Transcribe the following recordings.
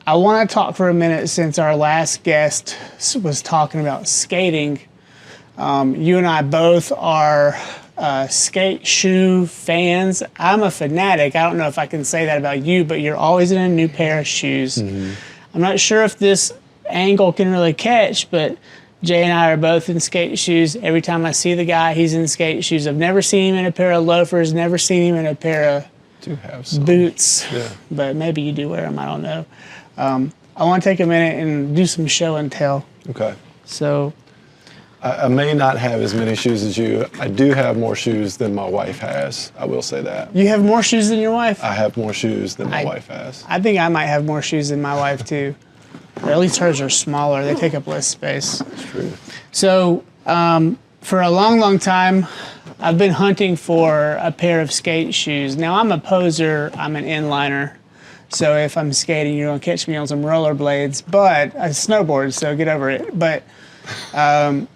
I want to talk for a minute since our last guest was talking about skating. You and I both are skate shoe fans. I'm a fanatic. I don't know if I can say that about you, but you're always in a new pair of shoes. Mm-hmm. I'm not sure if this angle can really catch, but Jay and I are both in skate shoes. Every time I see the guy, he's in skate shoes. I've never seen him in a pair of loafers, never seen him in a pair of boots. Yeah. But maybe you do wear them, I don't know. I want to take a minute and do some show and tell. Okay. So I may not have as many shoes as you. I do have more shoes than my wife has. I will say that. You have more shoes than your wife? I have more shoes than my wife has. I think I might have more shoes than my wife too. Or at least hers are smaller. They take up less space. That's true. So for a long, long time, I've been hunting for a pair of skate shoes. Now I'm a poser. I'm an inliner. So if I'm skating, you're going to catch me on some rollerblades. But I snowboard, so get over it. But a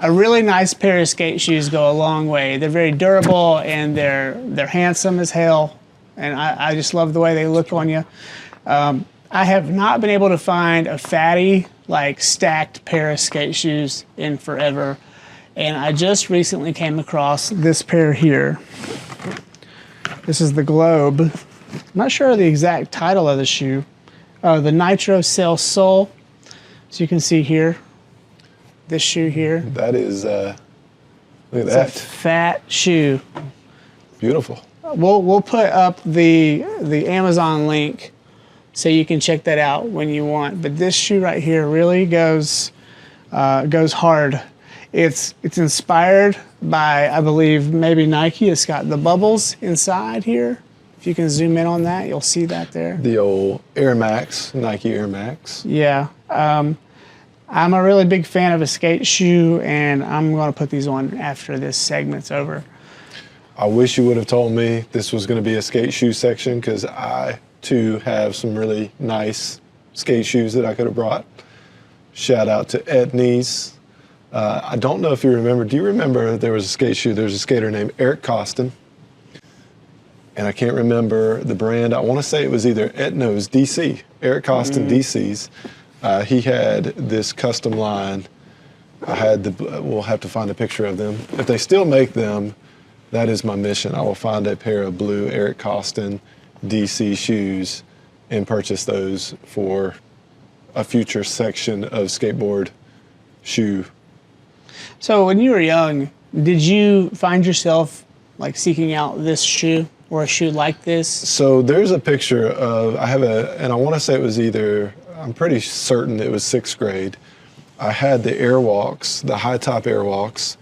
really nice pair of skate shoes go a long way. They're very durable and they're handsome as hell. And I just love the way they look on you. I have not been able to find a fatty, like stacked pair of skate shoes in forever. And I just recently came across this pair here. This is the Globe. I'm not sure of the exact title of the shoe. The Nitro Cell Sole. So you can see here, this shoe here. That is, look at it's that. A fat shoe. Beautiful. We'll put up the Amazon link so you can check that out when you want. But this shoe right here really goes hard. It's inspired by, I believe, maybe Nike. It's got the bubbles inside here. If you can zoom in on that, you'll see that there. The old Air Max, Nike Air Max. Yeah. I'm a really big fan of a skate shoe, and I'm going to put these on after this segment's over. I wish you would have told me this was going to be a skate shoe section, because I, too, have some really nice skate shoes that I could have brought. Shout out to Etnies. I don't know if you remember. Do you remember there was a skate shoe? There was a skater named Eric Costin. And I can't remember the brand. I want to say it was either Etno's DC, Eric Costin DC's. He had this custom line. We'll have to find a picture of them. If they still make them, that is my mission. I will find a pair of blue Eric Costin DC shoes and purchase those for a future section of skateboard shoe. So when you were young, did you find yourself like seeking out this shoe or a shoe like this? So there's a picture of, and I want to say it was I'm pretty certain it was 6th grade. I had the Airwalks, the high top Airwalks.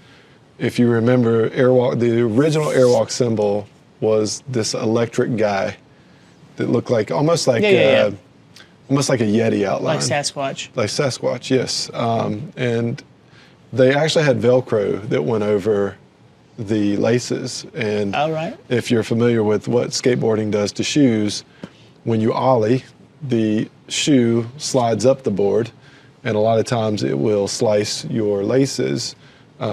If you remember, the original Airwalk symbol was this electric guy that looked like almost like a Yeti outline. Like Sasquatch. Like Sasquatch, yes. And they actually had Velcro that went over the laces. And if you're familiar with what skateboarding does to shoes, when you ollie, the shoe slides up the board, and a lot of times it will slice your laces.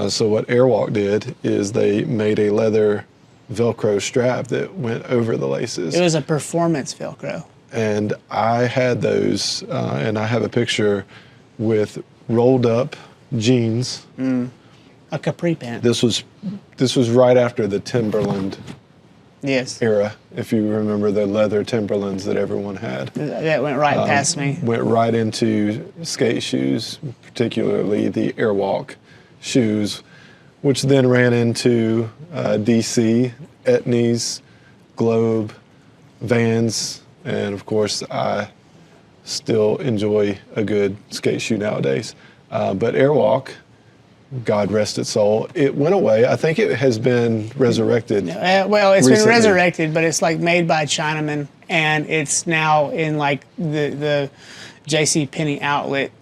So what Airwalk did is they made a leather Velcro strap that went over the laces. It was a performance Velcro. And I had those, and I have a picture with rolled up jeans. A capri pant. This was right after the Timberland era, if you remember the leather Timberlands that everyone had. That went right past me. Went right into skate shoes, particularly the Airwalk shoes, which then ran into DC, Etnies, Globe, Vans, and of course I still enjoy a good skate shoe nowadays. But Airwalk, God rest its soul, it went away. I think it has been resurrected. Well, it's recently been resurrected, but it's like made by Chinamen, and it's now in like the JCPenney outlet,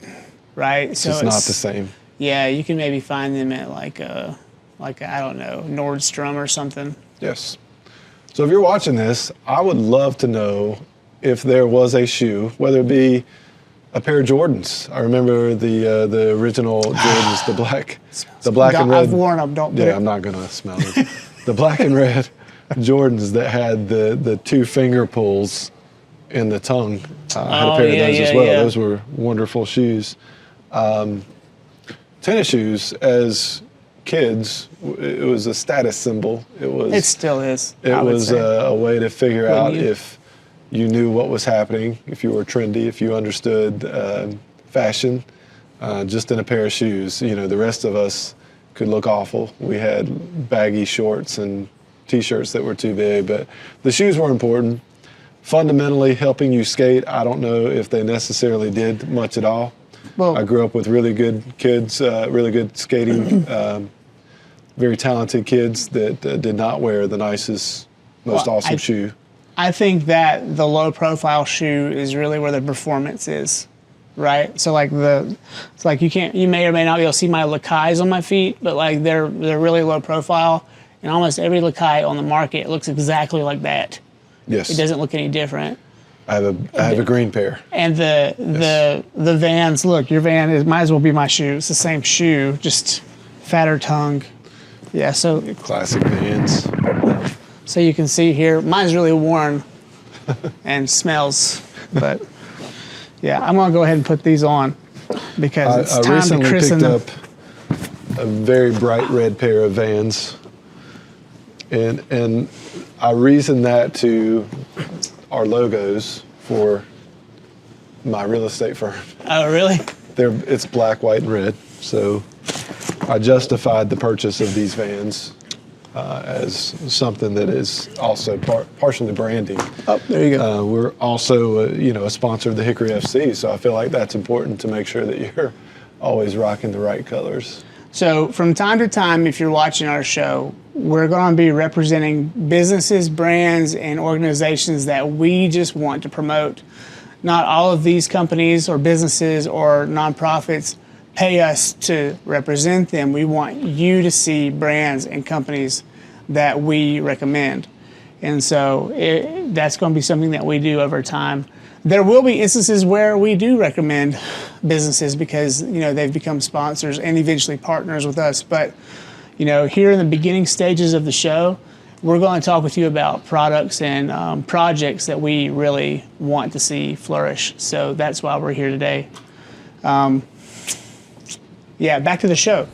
right? So it's not the same. Yeah, you can maybe find them at like I don't know, Nordstrom or something. Yes. So if you're watching this, I would love to know if there was a shoe, whether it be a pair of Jordans. I remember the original Jordans, the black and red. I've worn them. Don't. Yeah, I'm not gonna smell it. The black and red Jordans that had the two finger pulls and the tongue. I had a Oh, pair yeah, of those yeah, as well. yeah. Those were wonderful shoes. Tennis shoes, as kids, it was a status symbol. It still is. It I would was say. a way to figure out you? if you knew what was happening, if you were trendy, if you understood fashion, just in a pair of shoes. You know, the rest of us could look awful. We had baggy shorts and T-shirts that were too big, but the shoes were important. Fundamentally helping you skate, I don't know if they necessarily did much at all. Well, I grew up with really good kids, really good skating, very talented kids that did not wear the nicest, most awesome shoe. I think that the low profile shoe is really where the performance is, right? So like it's like you may or may not be able to see my Lakais on my feet, but like they're really low profile, and almost every Lakai on the market looks exactly like that. Yes. It doesn't look any different. I have a green pair. And the Vans, look, your Van might as well be my shoe. It's the same shoe, just fatter tongue. Yeah, so Classic Vans. so you can see here, mine's really worn and smells, but yeah, I'm gonna go ahead and put these on because it's I time to recently christen picked them. up a very bright red pair of Vans, and I reasoned that to our logos for my real estate firm. Oh, really? It's black, white, and red. So I justified the purchase of these Vans as something that is also partially branding. Oh, there you go. We're also, a sponsor of the Hickory FC, so I feel like that's important to make sure that you're always rocking the right colors. So from time to time, if you're watching our show, we're going to be representing businesses, brands, and organizations that we just want to promote. Not all of these companies or businesses or nonprofits pay us to represent them. We want you to see brands and companies that we recommend. And so that's going to be something that we do over time. There will be instances where we do recommend businesses because, they've become sponsors and eventually partners with us. But, here in the beginning stages of the show, we're going to talk with you about products and projects that we really want to see flourish. So that's why we're here today. Back to the show.